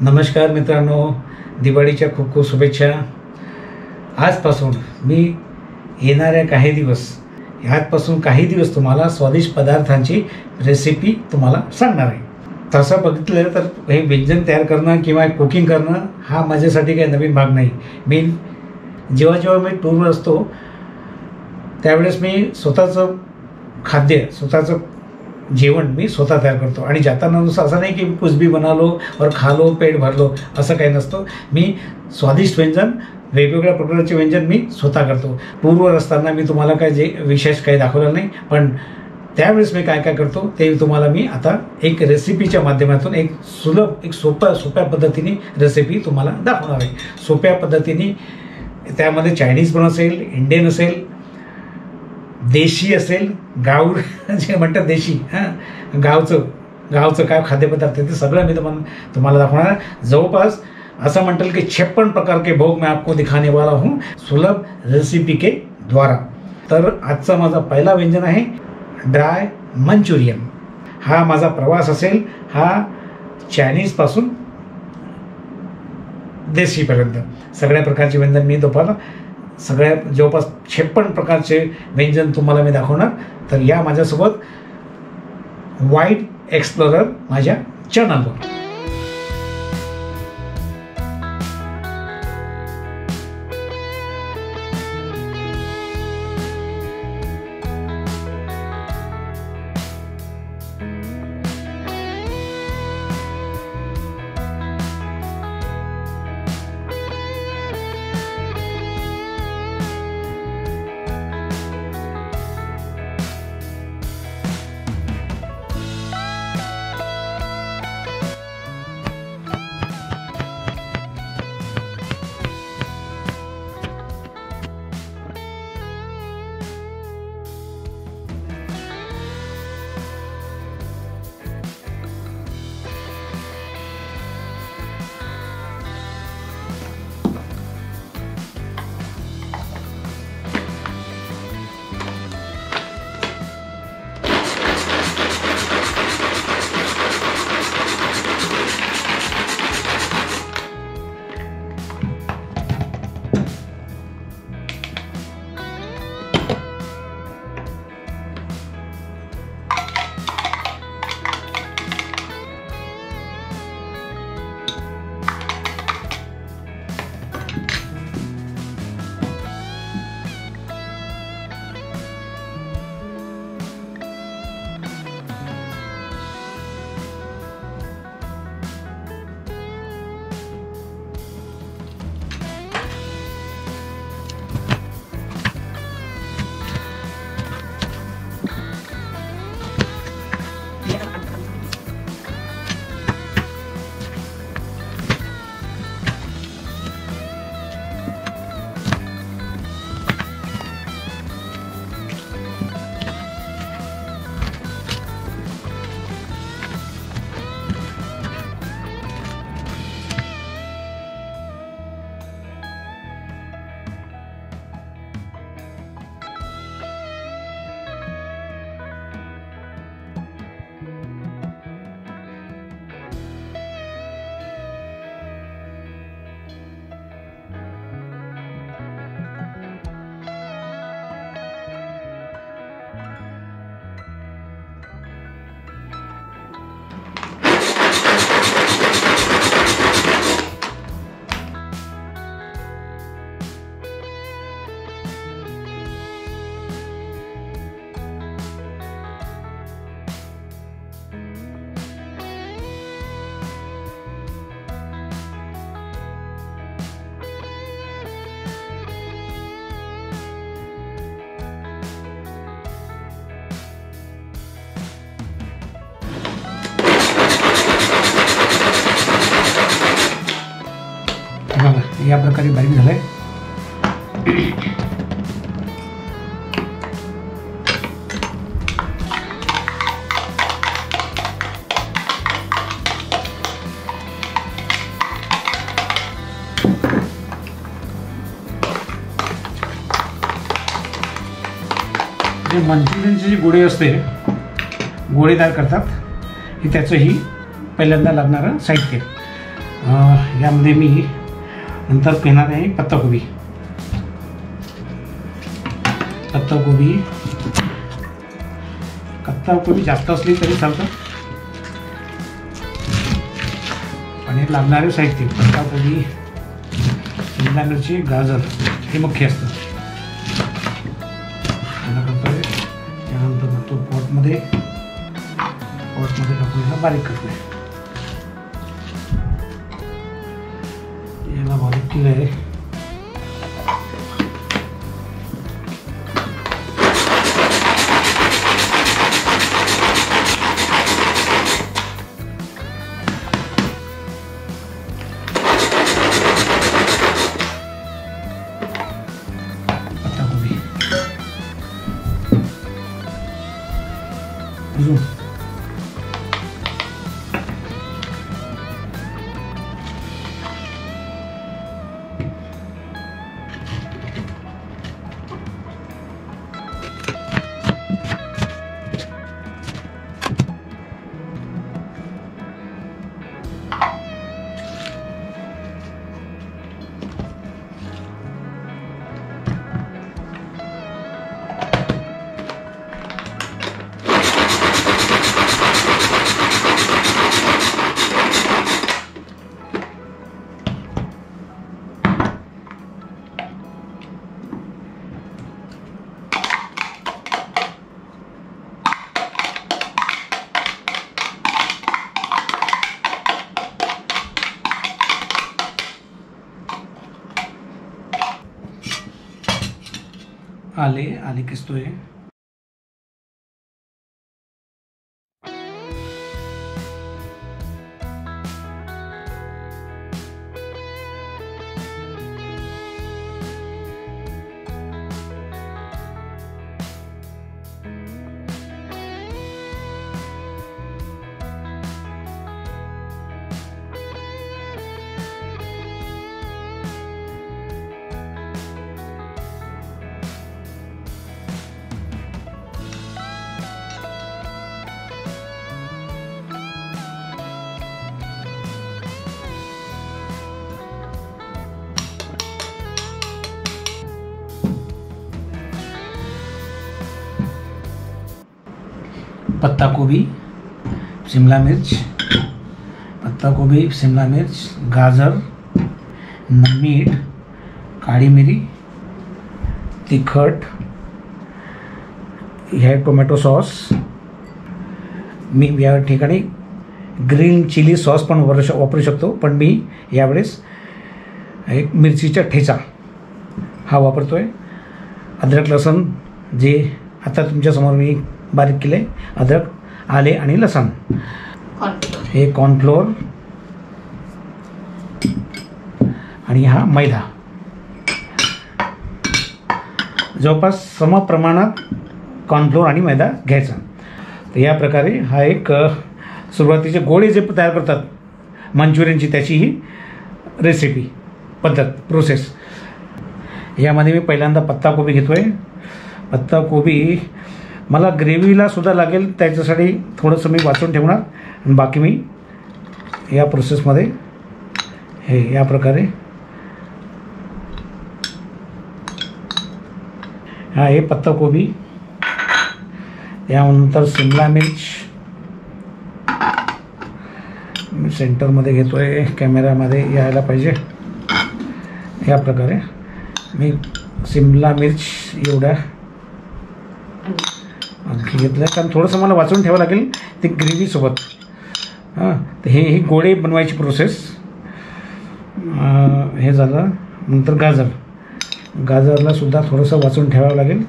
नमस्कार मित्रांनो, दिवाळीच्या खूप खूप शुभेच्छा। आजपासून मी येणाऱ्या काही दिवस तुम्हाला स्वादिष्ट पदार्थांची रेसिपी तुम्हाला सांगणार आहे। तसं बघितलं तर हे व्यंजन तयार करणं किंवा कुकिंग करणं हा माझ्यासाठी काही नवीन भाग नाही। मी जेव्हा मी टूरवर असतो त्यावेळेस मी स्वतःचं खाद्य, स्वतःचं जेवण मी स्वतः तयार करतो आणि जाताना असं नाही की कुछ भी बना लो और खा लो, पेट भर लो, असं काही नसतं। मी स्वादिष्ट व्यंजन, वेगवेगळ्या प्रकारचे व्यंजन मी स्वतः करतो। टूरवर असताना मी तुम्हाला काय जे विशेष काही दाखवलं नाही, पण त्यावेळेस मी काय काय करतो ते तुम्हाला मी आता एक रेसिपीच्या माध्यमातून एक सोप्या पद्धतीने रेसिपी तुम्हाला दाखवणार आहे। सोप्या पद्धतीने त्यामध्ये चायनीज पण असेल, इंडियन असेल, देशी असेल, गावूर जे म्हणतात देशी, गावचं काय खाद्यपदार्थ ते सगळं मी तुम्हाला दाखवणार आहे। जवळपास असं म्हणतात की 56 प्रकार के भोग मैं आपको दिखाने वाला हूँ सुलभ रेसिपी के द्वारा। तर आजचा माझा पहिला व्यंजन आहे ड्राय मंचुरियन। हा माझा प्रवास असेल, हा चायनीजपासून देशीपर्यंत सगळ्या प्रकारचे व्यंजन मी तुम्हाला सगळ्या जवळपास 56 प्रकारचे व्यंजन तुम्हाला मी दाखवणार। तर या माझ्यासोबत वाईट एक्सप्लोरर माझ्या चॅनलवर। या प्रकारे बारीक झालंय। जे मंचुरियनची जी गोळी असते, गोळी तयार करतात, हे त्याचंही पहिल्यांदा लागणारं साहित्य। यामध्ये मी नंतर घेणार आहे पत्ताकोबी. पत्ताकोबी जास्त असली तरी चालतं. आणि लागणारे साहित्य पत्ताकोबी, शिमला मिरची, गाजर हे मुख्य असतं. त्यानंतर तो पॉटमध्ये टाकून याला बारीक करतोय. याला बारीक केलं आहे. पत्ताकोबी अजून आले किसतोय. पत्ताकोबी, शिमला मिर्च, गाजर, मीठ, काळी मिरी, तिखट, हे टोमॅटो सॉस. मी या ठिकाणी ग्रीन चिली सॉस पण वापरू शकतो, पण मी यावेळेस एक मिरचीचा ठेचा हा वापरतोय. अद्रक लसूण जे आता तुमच्यासमोर मी बारीक केले, अद्रक, आले आणि लसूण. हे कॉर्नफ्लोअर आणि हा मैदा. जवळपास सम प्रमाणात कॉर्नफ्लोअर आणि मैदा घ्यायचा. तर या प्रकारे हा एक सुरुवातीचे गोळे जे तयार करतात मंचुरियनची, त्याची ही रेसिपी पद्धत प्रोसेस. यामध्ये मी पहिल्यांदा पत्ताकोबी घेतोय. पत्ताकोबी मला ग्रेव्हीला सुद्धा लागेल, त्याच्यासाठी थोडंसं मी वाचून ठेवणार आणि बाकी मी या प्रोसेसमध्ये हे या प्रकारे हा हे पत्ताकोबी. यानंतर शिमला मिर्च मी सेंटरमध्ये घेतोय, कॅमेरामध्ये यायला पाहिजे. या प्रकारे मी शिमला मिर्च एवढ्या आणखी घेतलं, कारण थोडंसं मला वाचून ठेवावं लागेल ते ग्रेव्हीसोबत. तर हे गोळे बनवायची प्रोसेस. हे झालं. नंतर गाजरला सुद्धा थोडंसं वाचून ठेवावं लागेल.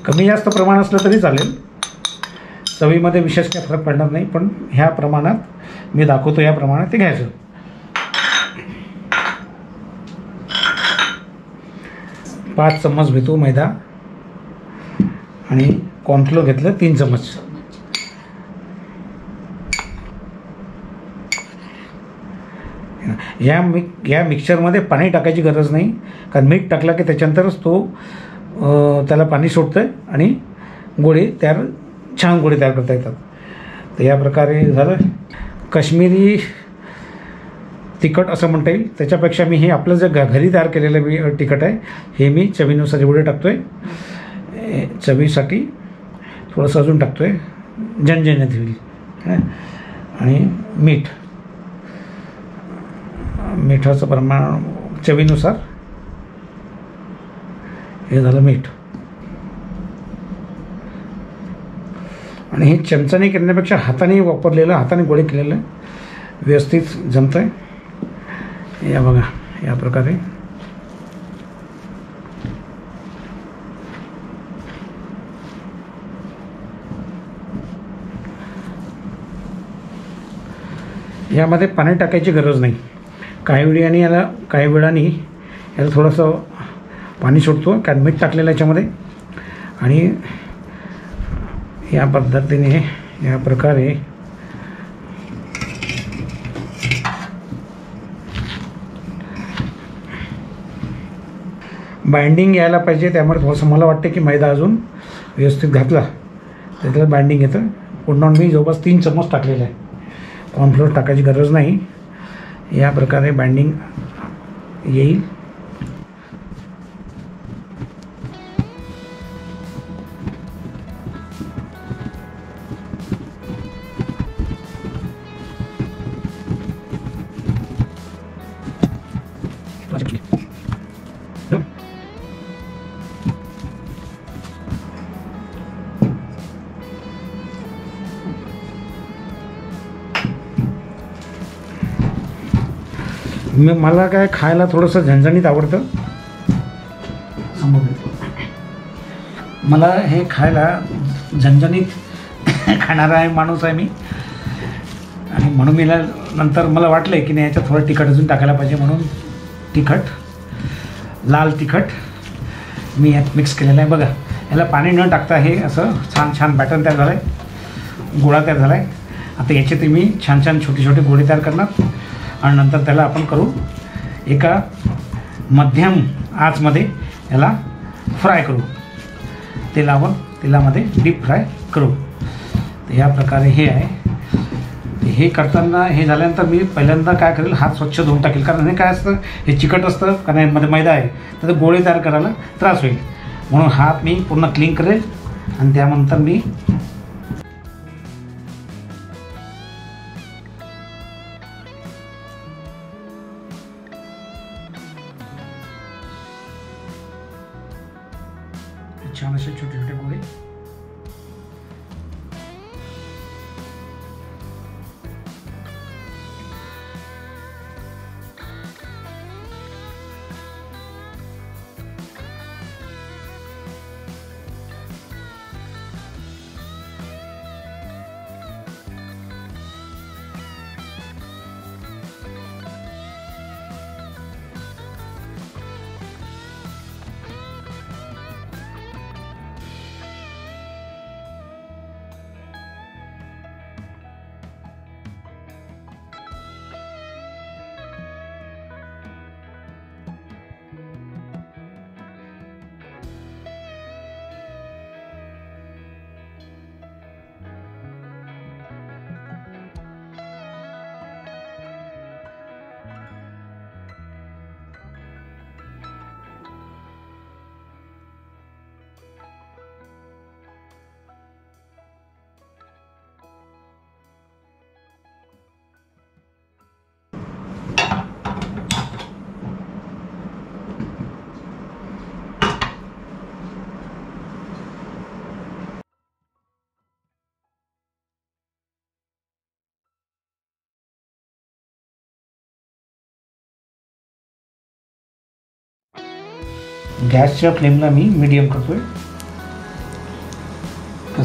कमी जास्त प्रमाण असलं तरी चालेल, चवीमध्ये विशेष काही फरक पडणार नाही, पण ह्या प्रमाणात मी दाखवतो या प्रमाणात ते घ्यायचं. पाच चम्मच घेतो मैदा आणि कॉर्नफ्लोअर घेतलं 3 चम्मच. या मिक्सचरमध्ये पाणी टाकायची गरज नाही, कारण मीठ टाकलं की त्याच्यानंतरच तो त्याला पाणी सोडतं आणि छान गोळे तयार करता येतात. तर या प्रकारे झालं. काश्मीरी तिखट असं म्हणता येईल. त्याच्यापेक्षा मी हे आपलं जे घरी तयार केलेलं मी तिखट आहे हे मी चवीनुसार एवढे टाकतो आहे. चवीसाठी थोडंसं अजून टाकतो आहे, झणझणीत होईल. आणि मिठाचं प्रमाण चवीनुसार. हे झालं मीठ. आणि हे चमचाने करण्यापेक्षा हाताने वापरलेलं, हाताने गोळे केलेलं व्यवस्थित जमतं आहे. या बघा, या प्रकारे यामध्ये पाणी टाकायची गरज नाही. काही वेळाने याला थोडंसं पाणी सुटतो, कारण मीठ टाकलेलं याच्यामध्ये. आणि या पद्धतीने, या प्रकारे बाइंडिंग यायला पाहिजे. त्यामुळे थोडंसं मला वाटतं की मैदा अजून व्यवस्थित घातला तर त्याला बाइंडिंग येतं. पुन्हा मी जवळपास 3 चम्मच टाकलेलं आहे. कॉर्नफ्लोअर टाकायची गरज नाही. या प्रकारे बाइंडिंग येईल. मला काय खायला थोडंसं झणझणीत आवडतं. मला हे खायला झणझणीत खाणारा माणूस आहे मी. आणि म्हणून मी नंतर मला वाटलं की नाही याच्यात थोडं तिखट अजून टाकायला पाहिजे, म्हणून लाल तिखट मी यात मिक्स केलेलं आहे. बघा, याला पाणी न टाकता हे असं छान बॅटर तयार झालं आहे, गोळा तयार झाला आहे. आता याचे ते मी छान छोटे छोटे गोळे तयार करणार आणि नंतर त्याला आपण करू एका मध्यम आचमध्ये याला फ्राय करू. तेलामध्ये डीप फ्राय करू. तर ह्या प्रकारे हे आहे. हे करताना हे झाल्यानंतर मी पहिल्यांदा काय करेल, हात स्वच्छ धुवून टाकेल. कारण हे काय असतं, हे चिकट असतं, कारण यामध्ये मैदा आहे, तर गोळे तयार करायला त्रास होईल. म्हणून हात मी पूर्ण क्लीन करेल. आणि त्यानंतर मी छान असे छोटे छोटे गोळे गॅसच्या फ्लेमला मी मीडियम करतोय.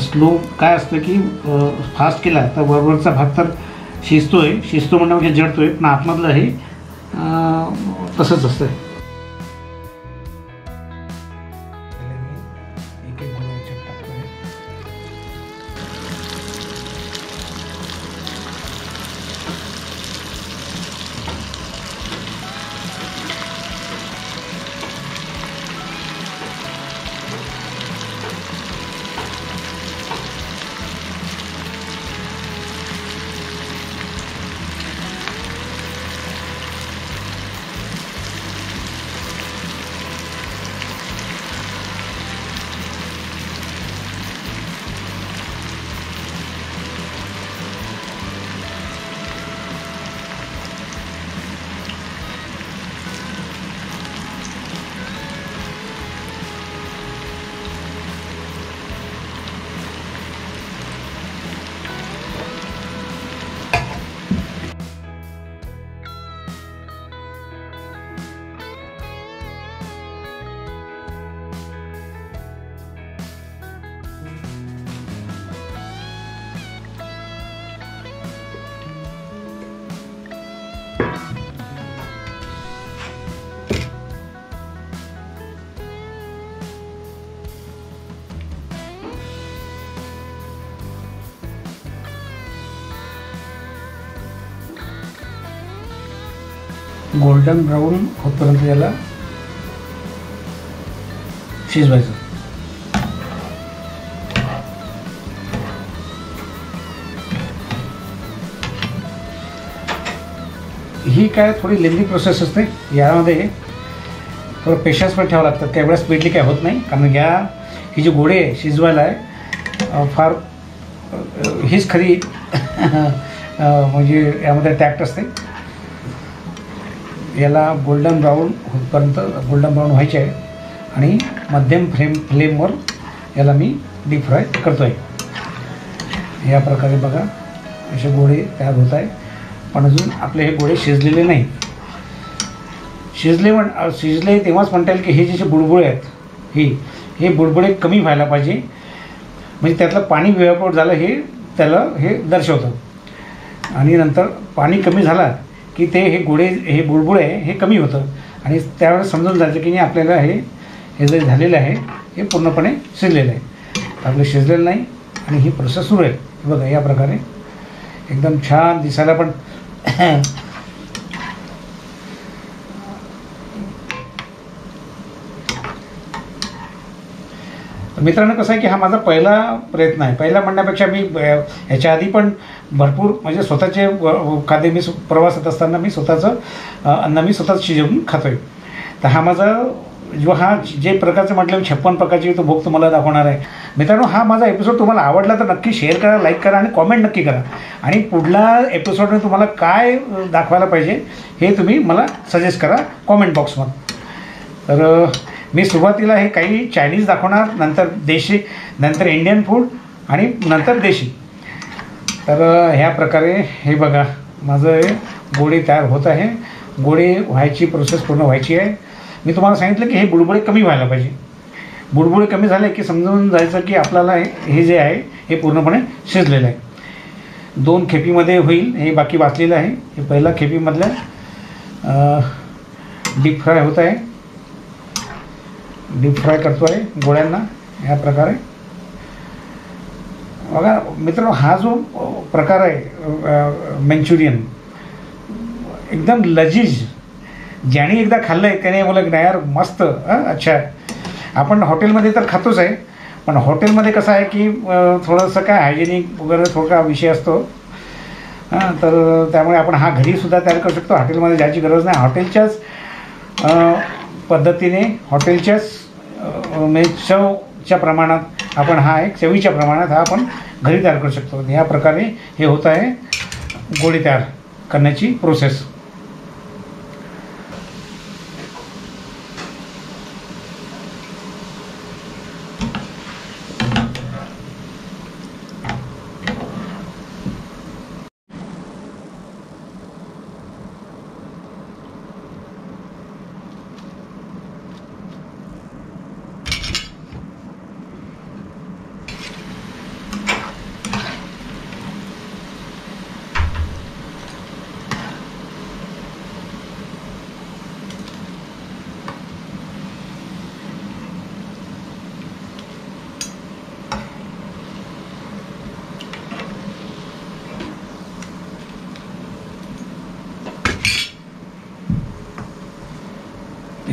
स्लो काय असतं की फास्ट केला तर वरवरचा भाग तर शिजतो म्हणणं म्हणजे जळतोय, पण आतमधलं हे तसंच असतं. गोल्डन ब्राऊन होतपर्यंत याला शिजवायचं. ही काय थोडी लेंदी प्रोसेस असते. यामध्ये थोडं पेशन्स पण ठेवावं लागतं. तेवढ्या स्पीडली काय होत नाही, कारण ही जी गोळे आहे शिजवायला आहे फार हीच खरी म्हणजे यामध्ये टॅक्ट असते. याला गोल्डन ब्राऊन होतपर्यंत गोल्डन ब्राऊन व्हायचे आहे आणि मध्यम फ्लेमवर याला मी डीप फ्राय करतो आहे. या प्रकारे बघा असे गोळे तयार होत आहे. पण अजून आपले हे गोळे शिजलेले नाही. शिजले तेव्हाच म्हणता येईल की हे जे बुडबुडे आहेत हे बुडबुडे कमी व्हायला पाहिजे. म्हणजे त्यातलं पाणी इव्हॅपोरेट झालं हे दर्शवतं. आणि नंतर पाणी कमी झाला की हे बुडबुडे हे कमी होतं आणि त्यावेळेस समजून जायचं की नाही आपल्याला हे जे झालेलं आहे हे पूर्णपणे शिजलेलं आहे. आपलं शिजलेलं नाही आणि ही प्रोसेस सुरू आहे. बघा या प्रकारे एकदम छान दिसायला पण मित्रांनो कसं आहे की हा माझा पहिला प्रयत्न आहे. पहिला म्हणण्यापेक्षा मी याच्या आधी पण भरपूर म्हणजे स्वतःचे खाद्य मी प्रवासात असताना मी स्वतःचं अन्न मी स्वतःच शिजवून खातो आहे. तर हा माझा जे प्रकारचं म्हटलं 56 प्रकारची तो भोग तुम्हाला दाखवणार आहे. मित्रांनो हा माझा एपिसोड तुम्हाला आवडला तर नक्की शेअर करा, लाईक करा आणि कॉमेंट नक्की करा. आणि पुढला एपिसोडमध्ये तुम्हाला काय दाखवायला पाहिजे हे तुम्ही मला सजेस्ट करा कॉमेंट बॉक्समध्ये. तर मी सुरुवातीला हे काही चायनीज दाखवणार, नंतर देशी, नंतर इंडियन फूड आणि नंतर देशी. तर ह्या प्रकारे हे बघा माझं गोळे तयार होत आहे. गोळे व्हायची प्रोसेस पूर्ण व्हायची आहे. मी तुम्हाला सांगितलं की हे बुडबुडे कमी व्हायला पाहिजे. बुडबुडे कमी झाले की समजून जायचं की आपल्याला हे जे आहे हे पूर्णपणे शिजलेलं आहे. 2 खेपीमध्ये होईल. हे बाकी वाचलेलं आहे. हे पहिला खेपीमधलं डीप फ्राय होत आहे. डीप फ्राय करतो आहे गोळ्यांना या प्रकारे. बघा मित्रांनो हा जो प्रकार आहे मंचुरियन एकदम लजीज. ज्याने एकदा खाल्लं आहे त्याने बोला की नाही यार मस्त अच्छा. आपण हॉटेलमध्ये तर खातोच आहे, पण हॉटेलमध्ये कसं आहे की थोडंसं काय हायजेनिक वगैरे थोडा विषय असतो. तर त्यामुळे आपण हा घरीसुद्धा तयार करू शकतो. हॉटेलमध्ये जायची गरज नाही. हॉटेलच्याच पद्धतीने हॉटेलच्याच म्हणजे चवच्या प्रमाणात आपण चवीच्या प्रमाणात आपण घरी तयार करू शकतो. या प्रकारे हे होत आहे गोळी तयार करण्याची प्रोसेस.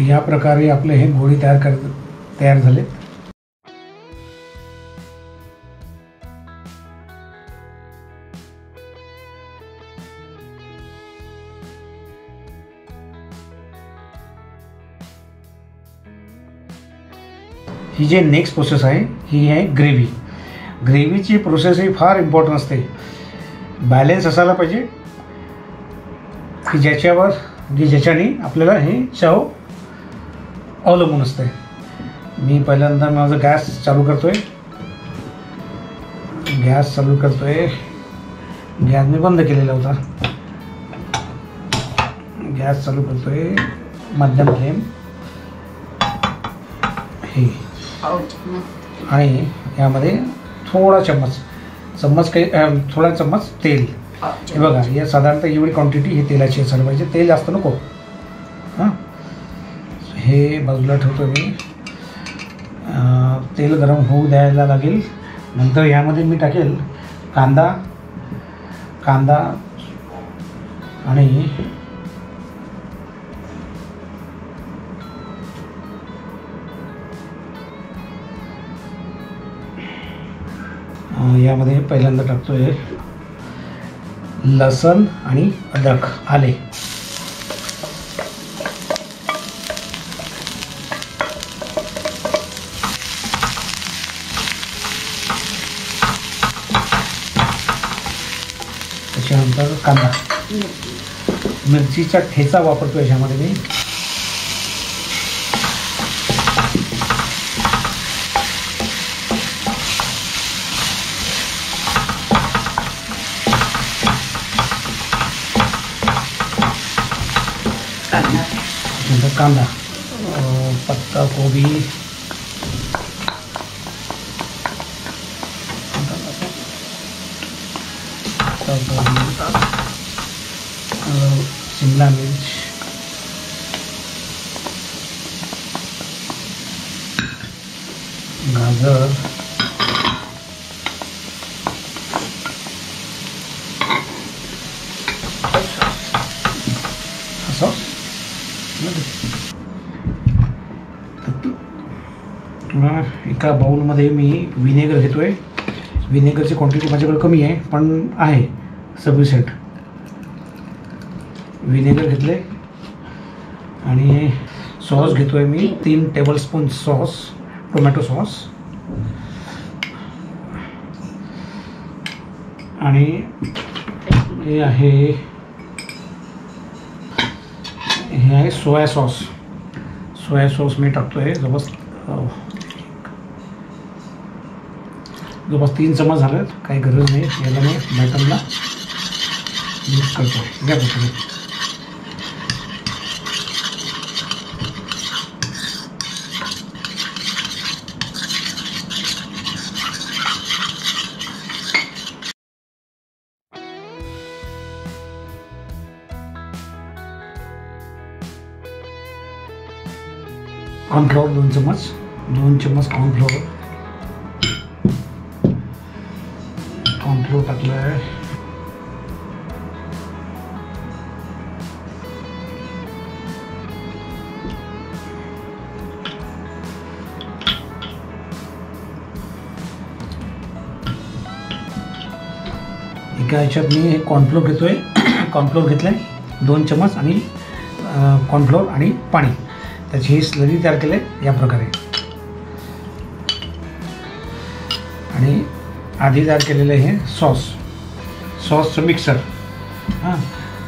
या प्रकारे आपले हे गोळी तयार झाले. ही जे नेक्स्ट प्रोसेस आहे ही आहे ग्रेव्ही. ग्रेव्हीची प्रोसेस ही फार इम्पॉर्टंट असते. बॅलन्स असायला पाहिजे की ज्याच्याने आपल्याला हे चव अवलंबून असते. मी पहिल्यांदा माझा गॅस चालू करतोय. गॅस मी बंद केलेला होता. गॅस चालू करतोय मध्यम फ्लेम हे. आणि यामध्ये थोडा चम्मच तेल हे बघा, या साधारणतः एवढी क्वांटिटी हे तेलाची असायला पाहिजे. तेल जास्त नको. हां, हे बाजूला ठेवतो मी. तेल गरम होऊ द्यायला लागेल. नंतर ह्यामध्ये मी टाकेल कांदा आणि यामध्ये पहिल्यांदा टाकतोय लसण आणि अद्रक, आले. त्याच्यानंतर कांदा, मिरचीचा ठेचा वापरतो याच्यामध्ये मी. कांदा, पत्ता कोबी, शिमला मिर्च, गाजर, असं. एका बाउलमध्ये मी विनेगर घेतोय. विनेगरची क्वांटिटी माझ्याकडे कमी आहे, पण आहे सफिशियंट. विनेगर घेतले आणि सॉस घेतोय मी 3 टेबलस्पून सॉस, टोमॅटो सॉस. आणि हे आहे सोया सॉस. सोया सॉस मी टाकतोय जवळपास 3 चमच झालेत. काही गरज नाही. याला मी बॅटरला मिक्स करतो. घ्या बघतो. कॉर्नफ्लोअर 2 चमच कॉर्नफ्लोअर टाकलं आहे. एका ह्याच्यात मी कॉर्नफ्लोअर घेतोय. कॉर्नफ्लोअर घेतलंय 2 चमच आणि कॉर्नफ्लोअर आणि पाणी, त्याची ही स्लरी तयार केली आहे या प्रकारे. आणि आधी तयार केलेलं हे सॉसचं मिक्सर. हां,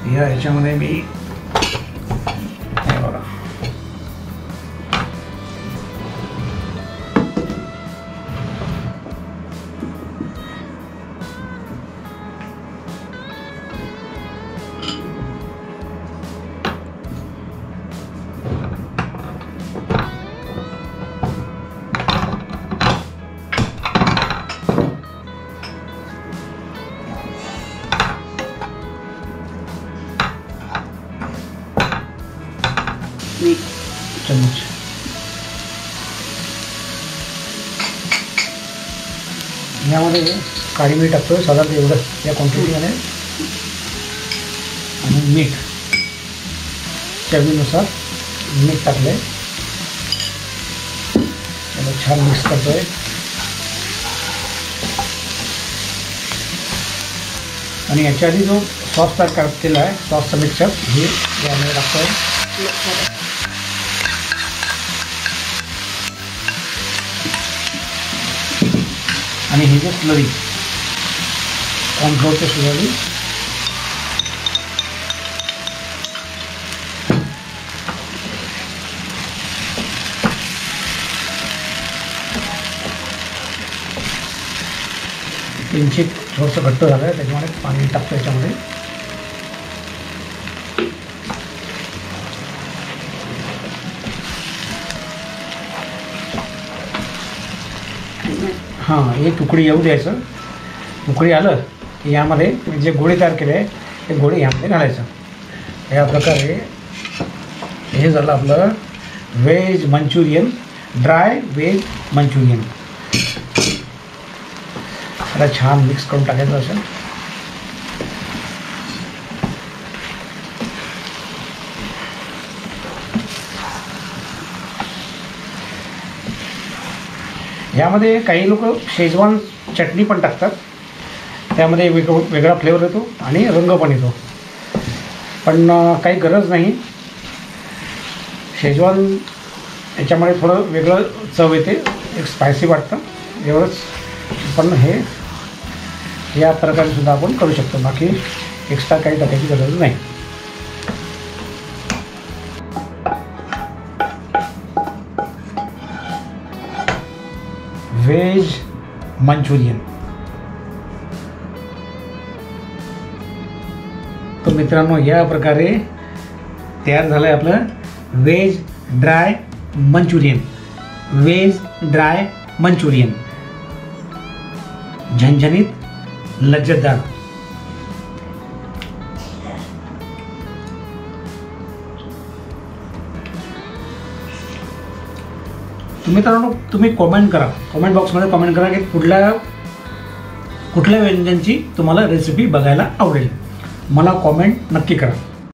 ह्याच्यामध्ये मी हे बघा चम्मच. यामध्ये काळी मीठ टाकतोय साधारण एवढं या क्वांटिटीमध्ये. आणि मीठ चवीनुसार मीठ टाकलंय. त्याला छान मिक्स करतोय. आणि याच्या आधी जो सॉस तयार केला आहे, सॉसचं मिक्सर हे यामध्ये टाकतोय. आणि ही जे स्लरी, कॉर्नफ्लोअरची स्लरी, किंचित थोडंसं घट्ट झालं आहे, त्याच्यामुळे पाणी टाकतो याच्यामध्ये. हां, एक उकळी येऊ द्यायचं. उकळी आलं यामध्ये जे गोळे तयार केले आहे ते गोळे यामध्ये घालायचं. या प्रकारे हे झालं आपलं veg Manchurian, dry veg Manchurian. त्याला छान मिक्स करून टाकायचं असं. यामध्ये काही लोक शेजवान चटणी पण टाकतात. त्यामध्ये वेगळा फ्लेवर येतो आणि रंग पण येतो, पण काही गरज नाही. शेजवान याच्यामध्ये थोडं वेगळं चव येते, एक स्पायसी वाटतं एवढंच. पण हे या प्रकारे सुद्धा आपण करू शकतो, बाकी एक्स्ट्रा काही टाकायची गरज नाही. Veg Manchurian. तो मित्रांनो या प्रकारे तयार झालं आहे आपलं veg dry Manchurian. Veg dry Manchurian झणझणीत, लज्जतदार. मित्रांनो तुम्ही कॉमेंट करा, कॉमेंट बॉक्समध्ये कॉमेंट करा की कुठल्या व्यंजनाची तुम्हाला रेसिपी बघायला आवडेल. मला कॉमेंट नक्की करा.